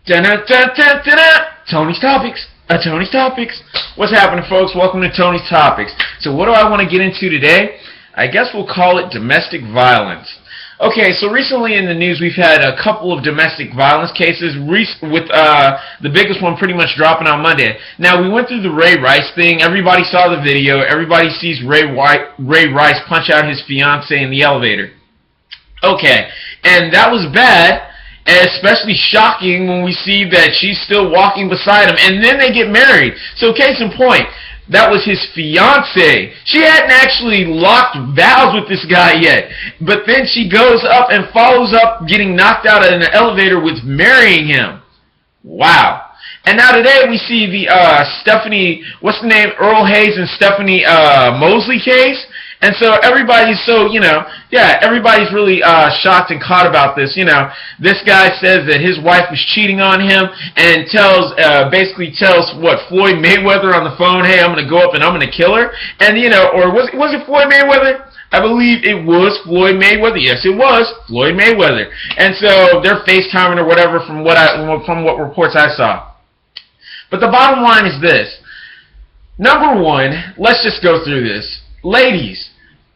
Dun-dun-dun-dun-dun. Tony's Topics. Tony's Topics. What's happening, folks? Welcome to Tony's Topics. So what do I want to get into today? I guess we'll call it domestic violence. Okay, so recently in the news we've had a couple of domestic violence cases with the biggest one pretty much dropping on Monday. Now, we went through the Ray Rice thing. Everybody saw the video. Everybody sees Ray Rice punch out his fiancée in the elevator. Okay, and that was bad. And especially shocking when we see that she's still walking beside him. And then they get married. So case in point, that was his fiancée. She hadn't actually locked vows with this guy yet. But then she goes up and follows up getting knocked out in an elevator with marrying him. Wow. And now today we see the Stephanie, what's the name, Earl Hayes and Stephanie Moseley case. And so everybody's everybody's really shocked and caught about this. You know, this guy says that his wife was cheating on him and basically tells Floyd Mayweather on the phone, hey, I'm going to go up and I'm going to kill her. And, or was it Floyd Mayweather? I believe it was Floyd Mayweather. Yes, it was Floyd Mayweather. And so they're FaceTiming or whatever from what reports I saw. But the bottom line is this. Number one, let's just go through this. Ladies,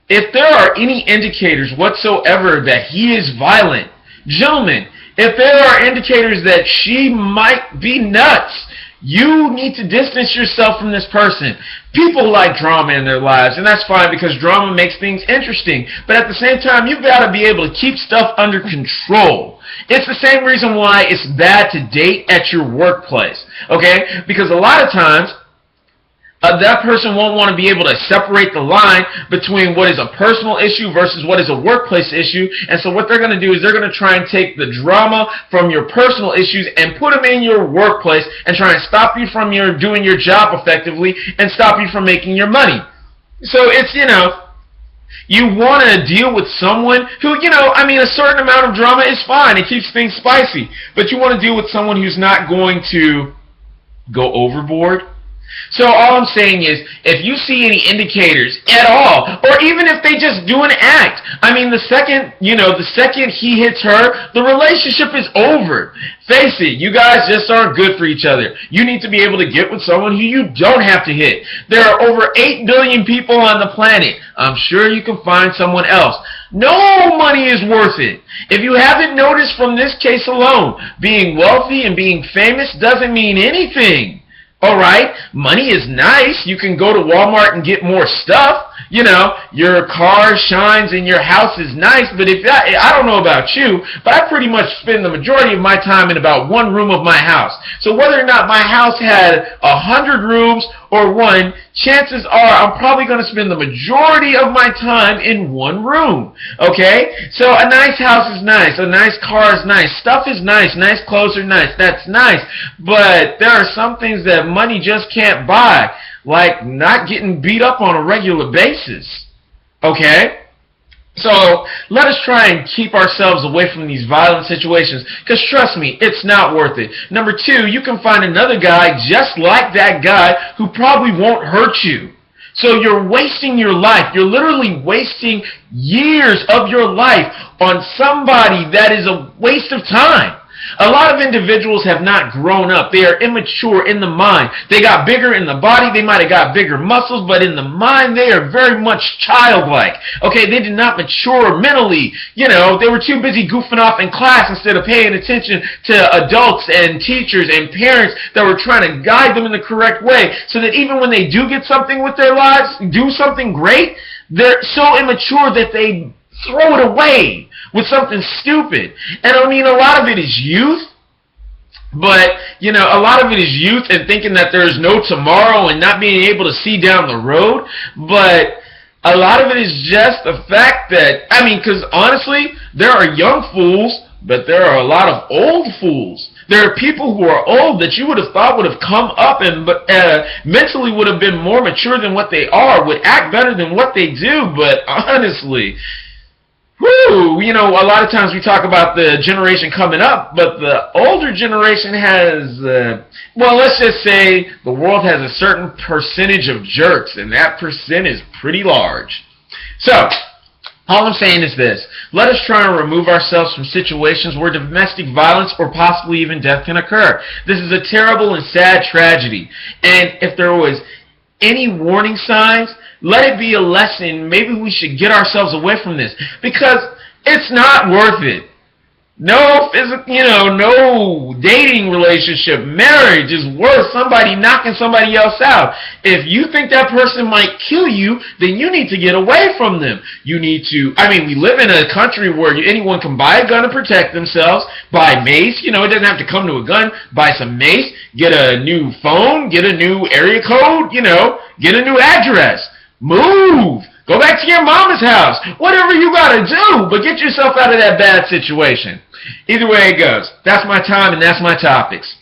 if there are any indicators whatsoever that he is violent, gentlemen, if there are indicators that she might be nuts, you need to distance yourself from this person. People like drama in their lives, and that's fine because drama makes things interesting. But at the same time, you've got to be able to keep stuff under control. It's the same reason why it's bad to date at your workplace, okay? Because a lot of times, that person won't want to be able to separate the line between what is a personal issue versus what is a workplace issue. And so what they're going to do is they're going to try and take the drama from your personal issues and put them in your workplace and try and stop you from doing your job effectively and stop you from making your money. So it's, you want to deal with someone who, a certain amount of drama is fine. It keeps things spicy. But you want to deal with someone who's not going to go overboard. So all I'm saying is, if you see any indicators at all, or even if they just do an act, the second he hits her, the relationship is over. Face it, you guys just aren't good for each other. You need to be able to get with someone who you don't have to hit. There are over 8 billion people on the planet. I'm sure you can find someone else. No money is worth it. If you haven't noticed from this case alone, being wealthy and being famous doesn't mean anything. Alright, money is nice. You can go to Walmart and get more stuff. Your car shines and your house is nice. But I don't know about you, but I pretty much spend the majority of my time in about one room of my house. So whether or not my house had 100 rooms or one, chances are I'm probably going to spend the majority of my time in one room. Okay? So a nice house is nice. A nice car is nice. Stuff is nice. Nice clothes are nice. That's nice. But there are some things that money just can't buy, like not getting beat up on a regular basis. Okay? So let us try and keep ourselves away from these violent situations, because trust me, it's not worth it. Number two, you can find another guy just like that guy who probably won't hurt you. So you're wasting your life. You're literally wasting years of your life on somebody that is a waste of time. A lot of individuals have not grown up. They are immature in the mind. They got bigger in the body. They might have got bigger muscles, but in the mind, they are very much childlike. Okay, they did not mature mentally. They were too busy goofing off in class instead of paying attention to adults and teachers and parents that were trying to guide them in the correct way, so that even when they do get something with their lives, do something great, they're so immature that they throw it away with something stupid. And a lot of it is youth. But, a lot of it is youth and thinking that there is no tomorrow and not being able to see down the road. But a lot of it is just the fact that, because honestly, there are young fools, but there are a lot of old fools. There are people who are old that you would have thought would have come up and mentally would have been more mature than what they are, would act better than what they do. But honestly, a lot of times we talk about the generation coming up, but the older generation has, let's just say the world has a certain percentage of jerks, and that percent is pretty large. So, All I'm saying is this. Let us try and remove ourselves from situations where domestic violence or possibly even death can occur. This is a terrible and sad tragedy. And if there was any warning signs, let it be a lesson. Maybe we should get ourselves away from this because it's not worth it. No physical, no dating relationship, marriage is worth somebody knocking somebody else out. If you think that person might kill you, then you need to get away from them. You need to, we live in a country where anyone can buy a gun to protect themselves, buy mace, it doesn't have to come to a gun, buy some mace, get a new phone, get a new area code, get a new address. Move! Go back to your mama's house. Whatever you gotta do, but get yourself out of that bad situation. Either way it goes. That's my time and that's my topics.